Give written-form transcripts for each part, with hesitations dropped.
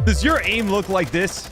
Does your aim look like this?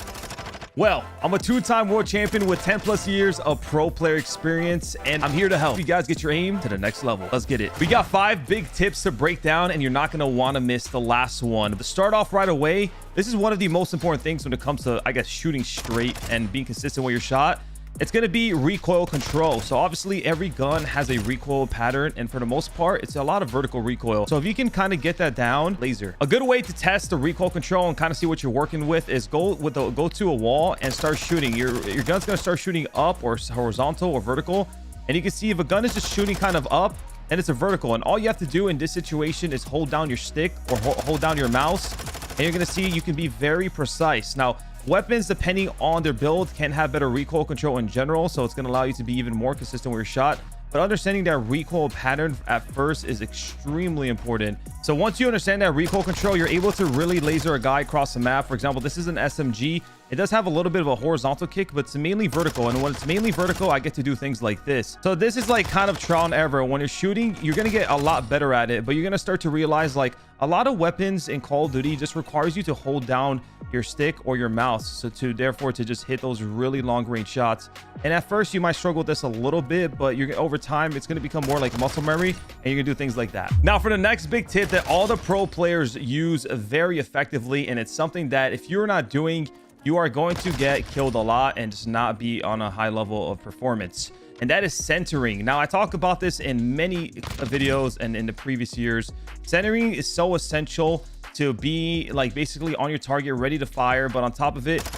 Well, I'm a two-time world champion with 10 plus years of pro player experience, and I'm here to help you guys get your aim to the next level. Let's get it. We got 5 big tips to break down, and you're not going to want to miss the last one. To start off right away, this is one of the most important things when it comes to, I guess, shooting straight and being consistent with your shot. It's going to be recoil control. So obviously every gun has a recoil pattern, and for the most part it's a lot of vertical recoil. So if you can kind of get that down, laser. A good way to test the recoil control and kind of see what you're working with is go to a wall and start shooting. Your gun's going to start shooting up or horizontal or vertical, and you can see if a gun is just shooting kind of up, and it's a vertical, and all you have to do in this situation is hold down your stick or hold down your mouse, and you're going to see you can be very precise. Now weapons, depending on their build, can have better recoil control in general, so it's going to allow you to be even more consistent with your shot. But understanding that recoil pattern at first is extremely important. So once you understand that recoil control, you're able to really laser a guy across the map. For example, this is an SMG. It does have a little bit of a horizontal kick, but it's mainly vertical. And when it's mainly vertical, I get to do things like this. So this is like kind of trial and error. When you're shooting, you're going to get a lot better at it, but you're going to start to realize like a lot of weapons in Call of Duty just requires you to hold down your stick or your mouse. So therefore to just hit those really long range shots. And at first you might struggle with this a little bit, but you're over time, it's going to become more like muscle memory, and you're gonna do things like that. Now for the next big tip that all the pro players use very effectively, and it's something that if you're not doing, you are going to get killed a lot and just not be on a high level of performance, and that is centering. Now I talk about this in many videos and in the previous years. Centering is so essential to be like basically on your target, ready to fire, but on top of it,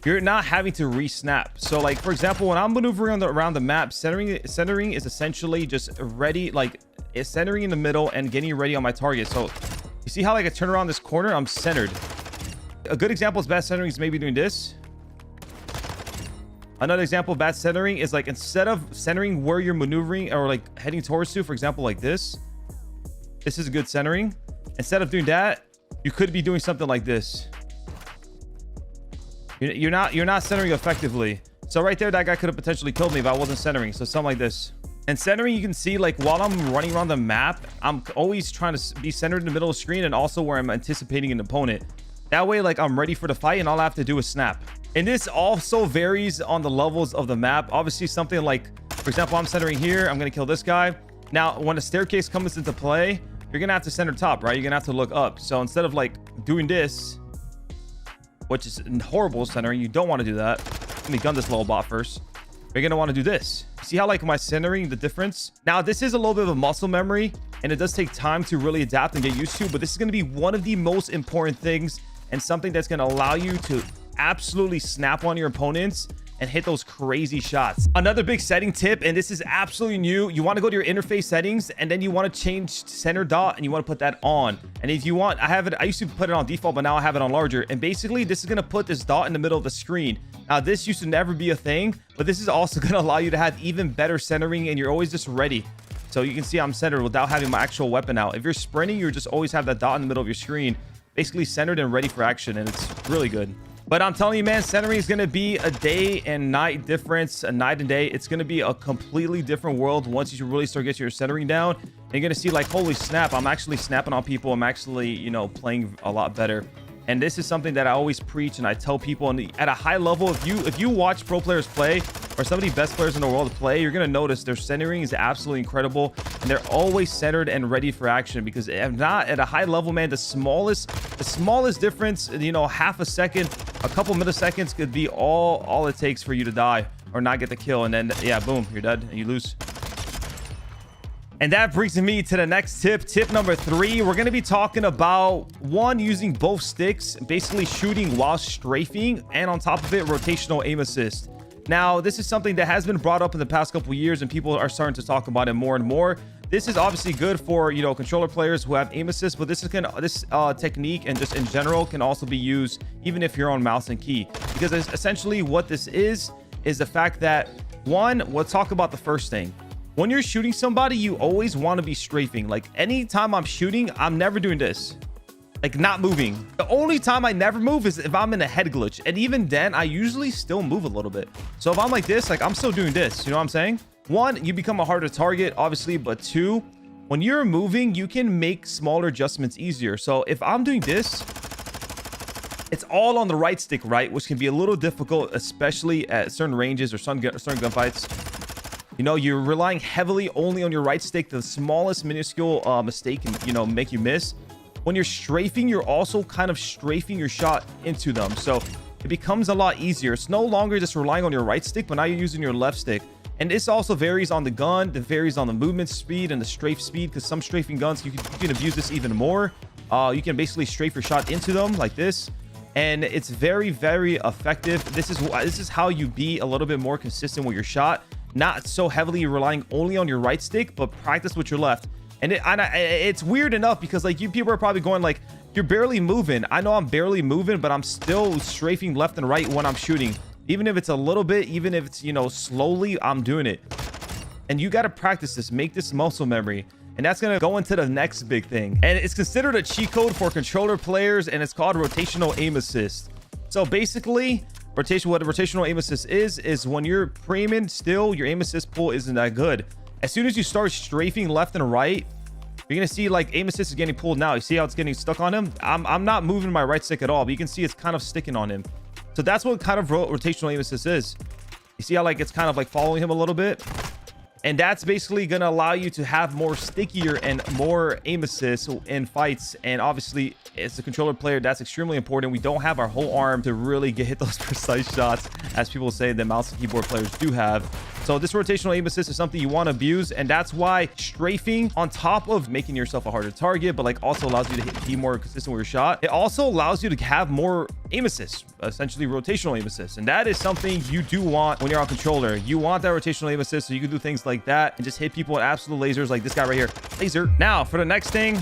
you're not having to re-snap. So like for example, when I'm maneuvering around the map, centering is essentially just ready, like it's centering in the middle and getting ready on my target. So you see how like I turn around this corner, I'm centered. A good example of bad centering is maybe doing this. Another example of bad centering is like instead of centering where you're maneuvering or like heading towards to, for example, like this is a good centering. Instead of doing that, you could be doing something like this. You're not centering effectively. So right there, that guy could have potentially killed me if I wasn't centering. So something like this. And centering, you can see like while I'm running around the map, I'm always trying to be centered in the middle of the screen and also where I'm anticipating an opponent. That way, like I'm ready for the fight and all I have to do is snap. And this also varies on the levels of the map. Obviously something like, for example, I'm centering here, I'm going to kill this guy. Now, when a staircase comes into play, you're going to have to center top, right? You're going to have to look up. So instead of like doing this, which is horrible centering, you don't want to do that. Let me gun this little bot first. You're going to want to do this. See how like my centering, the difference? Now, this is a little bit of a muscle memory, and it does take time to really adapt and get used to, but this is going to be one of the most important things and something that's going to allow you to absolutely snap on your opponents and hit those crazy shots. Another big setting tip, and this is absolutely new, you want to go to your interface settings, and then you want to change center dot, and you want to put that on. And if you want, I used to put it on default, but now I have it on larger. And basically this is going to put this dot in the middle of the screen. Now this used to never be a thing, but this is also going to allow you to have even better centering, and you're always just ready. So you can see I'm centered without having my actual weapon out. If you're sprinting, you just always have that dot in the middle of your screen, basically centered and ready for action, and it's really good. But I'm telling you, man, centering is going to be a day and night difference, a night and day. It's going to be a completely different world once you really start getting your centering down. And you're going to see like, holy snap, I'm actually snapping on people. I'm actually, you know, playing a lot better. And this is something that I always preach and I tell people. And at a high level, if you watch pro players play, or some of the best players in the world play, you're going to notice their centering is absolutely incredible. And they're always centered and ready for action, because if not at a high level, man, the smallest difference, you know, half a second, a couple milliseconds could be all it takes for you to die or not get the kill. And then, yeah, boom, you're dead and you lose. And that brings me to the next tip. Tip number 3, we're going to be talking about using both sticks, basically shooting while strafing, and on top of it, rotational aim assist. Now, this is something that has been brought up in the past couple of years, and people are starting to talk about it more and more. This is obviously good for, you know, controller players who have aim assist, but this technique and just in general can also be used even if you're on mouse and key, because essentially what this is the fact that, one, we'll talk about the first thing. When you're shooting somebody, you always want to be strafing. Like anytime I'm shooting, I'm never doing this, like not moving. The only time I never move is if I'm in a head glitch, and even then I usually still move a little bit. So if I'm like this, like I'm still doing this, you know what I'm saying? 1, you become a harder target, obviously, but 2, when you're moving, you can make smaller adjustments easier. So if I'm doing this, it's all on the right stick, right? Which can be a little difficult, especially at certain ranges or certain gunfights. You know, you're relying heavily only on your right stick. The smallest minuscule mistake can, you know, make you miss. When you're strafing, you're also kind of strafing your shot into them. So it becomes a lot easier. It's no longer just relying on your right stick, but now you're using your left stick. And this also varies on the gun. It varies on the movement speed and the strafe speed, because some strafing guns, you can abuse this even more. You can basically strafe your shot into them like this. And it's very, very effective. This is how you be a little bit more consistent with your shot. Not so heavily relying only on your right stick, but practice with your left. And it's weird enough because like you people are probably going like, you're barely moving. I know I'm barely moving, but I'm still strafing left and right when I'm shooting. Even if it's a little bit, even if it's, you know, slowly, I'm doing it. And you got to practice this, make this muscle memory. And that's going to go into the next big thing. And it's considered a cheat code for controller players, and it's called rotational aim assist. So basically, what a rotational aim assist is when you're pre-aiming still, your aim assist pull isn't that good. As soon as you start strafing left and right, you're going to see like aim assist is getting pulled now. You see how it's getting stuck on him? I'm not moving my right stick at all, but you can see it's kind of sticking on him. So that's what kind of rotational aim assist is. You see how like it's kind of like following him a little bit? And that's basically going to allow you to have more stickier and more aim assists in fights. And obviously, as a controller player, that's extremely important. We don't have our whole arm to really hit those precise shots, as people say that mouse and keyboard players do have. So this rotational aim assist is something you want to abuse. And that's why strafing, on top of making yourself a harder target, but like also allows you to be more consistent with your shot, it also allows you to have more aim assists, essentially rotational aim assists. And that is something you do want when you're on controller. You want that rotational aim assist so you can do things like that and just hit people with absolute lasers like this guy right here. Laser. Now for the next thing,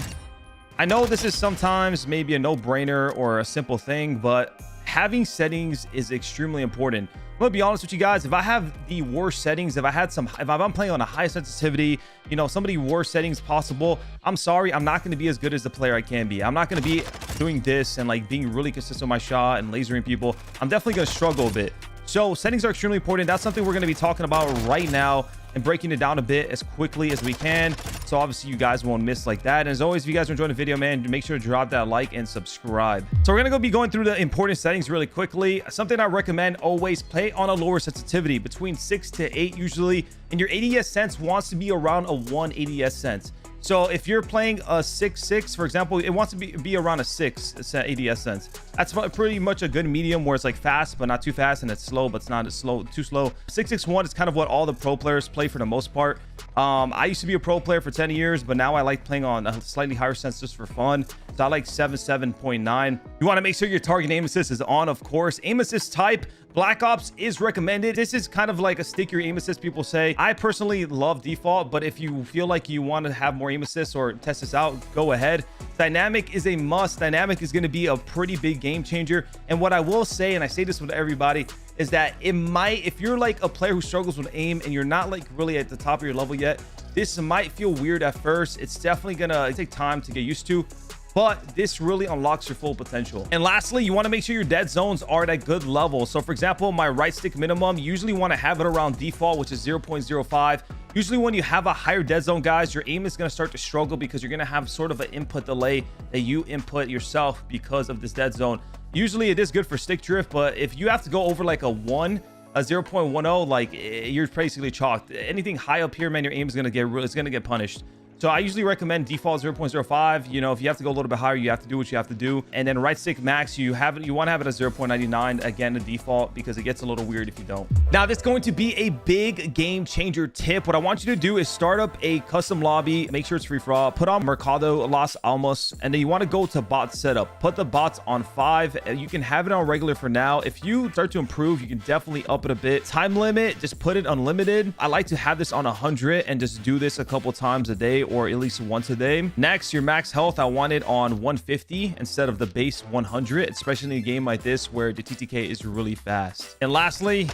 I know this is sometimes maybe a no-brainer or a simple thing, but having settings is extremely important. I'm gonna be honest with you guys. If I have the worst settings, if I'm playing on a high sensitivity, you know, some of the worst settings possible, I'm sorry, I'm not going to be as good as the player I can be. I'm not going to be doing this and like being really consistent with my shot and lasering people. I'm definitely going to struggle a bit. So settings are extremely important. That's something we're going to be talking about right now and breaking it down a bit as quickly as we can. So obviously you guys won't miss like that. And as always, if you guys are enjoying the video, man, make sure to drop that like and subscribe. So we're going to be going through the important settings really quickly. Something I recommend, always play on a lower sensitivity, between 6 to 8 usually. And your ADS sense wants to be around a 1 ADS sense. So if you're playing a 6.6, for example, it wants to be around a 6 ADS sense. That's pretty much a good medium where it's like fast, but not too fast, and it's slow, but it's not too slow. 661 is kind of what all the pro players play for the most part. I used to be a pro player for 10 years, but now I like playing on a slightly higher sense just for fun. So I like 7.9. You want to make sure your target aim assist is on, of course. Aim assist type, Black Ops is recommended. This is kind of like a stickier aim assist, people say. I personally love default, but if you feel like you want to have more aim assists or test this out, go ahead. Dynamic is a must. Dynamic is going to be a pretty big game changer. And what I will say, and I say this with everybody, is that it might, if you're like a player who struggles with aim and you're not like really at the top of your level yet, this might feel weird at first. It's definitely gonna take time to get used to, but this really unlocks your full potential. And lastly, you want to make sure your dead zones are at a good level. So for example, my right stick minimum, you usually want to have it around default, which is 0.05. Usually when you have a higher dead zone, guys, your aim is going to start to struggle because you're going to have sort of an input delay that you input yourself because of this dead zone. Usually it is good for stick drift, but if you have to go over like a 0.10, like you're basically chalked. Anything high up here, man, your aim is going to get punished. So I usually recommend default 0.05. You know, if you have to go a little bit higher, you have to do what you have to do. And then right stick max, you want to have it at 0.99, again, the default, because it gets a little weird if you don't. Now, this is going to be a big game changer tip. What I want you to do is start up a custom lobby, make sure it's free for all, put on Mercado Las Almas, and then you want to go to bot setup. Put the bots on 5. You can have it on regular for now. If you start to improve, you can definitely up it a bit. Time limit, just put it unlimited. I like to have this on 100 and just do this a couple times a day, or at least once a day. Next, your max health, I want it on 150 instead of the base 100, especially in a game like this where the TTK is really fast. And lastly,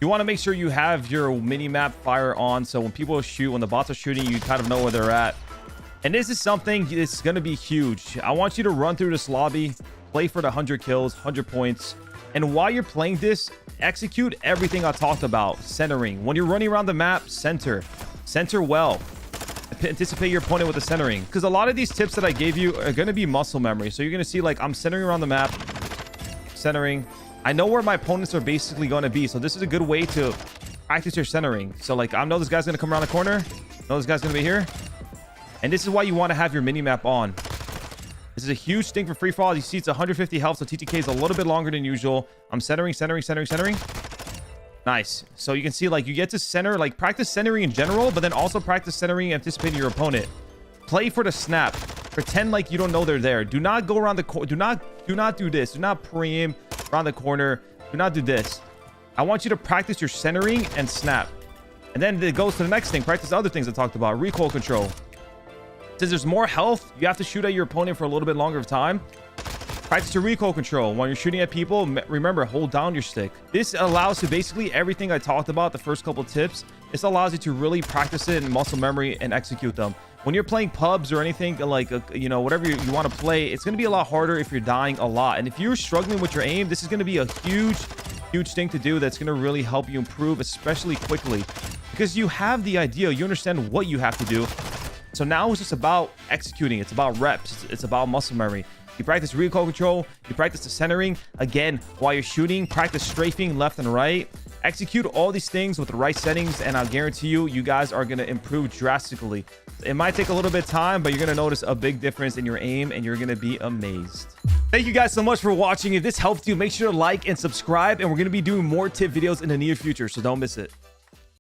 you want to make sure you have your mini map fire on, so when people shoot, when the bots are shooting, you kind of know where they're at. And this is something that's going to be huge. I want you to run through this lobby, play for the 100 kills, 100 points. And while you're playing this, execute everything I talked about. Centering. When you're running around the map, center well. Anticipate your opponent with the centering, because a lot of these tips that I gave you are going to be muscle memory. So you're going to see like I'm centering around the map, centering. I know where my opponents are basically going to be, so this is a good way to practice your centering. So like, I know this guy's going to come around the corner. I know this guy's going to be here. And this is why you want to have your mini map on. This is a huge thing for free for all. You see it's 150 health, so TTK is a little bit longer than usual. I'm centering. Nice. So you can see like you get to center, like practice centering in general, but then also practice centering and anticipating your opponent. Play for the snap. Pretend like you don't know they're there. Do not go around the corner. Do not do this. Do not preem around the corner. Do not do this. I want you to practice your centering and snap. And then it goes to the next thing. Practice other things I talked about. Recoil control. Since there's more health, you have to shoot at your opponent for a little bit longer of time. Practice your recoil control. When you're shooting at people, remember, hold down your stick. This allows you basically everything I talked about, the first couple tips. This allows you to really practice it in muscle memory and execute them. When you're playing pubs or anything like, you know, whatever you want to play, it's going to be a lot harder if you're dying a lot. And if you're struggling with your aim, this is going to be a huge thing to do that's going to really help you improve, especially quickly. Because you have the idea, you understand what you have to do. So now it's just about executing. It's about reps. It's about muscle memory. You practice recoil control. You practice the centering. Again, while you're shooting, practice strafing left and right. Execute all these things with the right settings, and I'll guarantee you, you guys are going to improve drastically. It might take a little bit of time, but you're going to notice a big difference in your aim, and you're going to be amazed. Thank you guys so much for watching. If this helped you, make sure to like and subscribe, and we're going to be doing more tip videos in the near future, so don't miss it.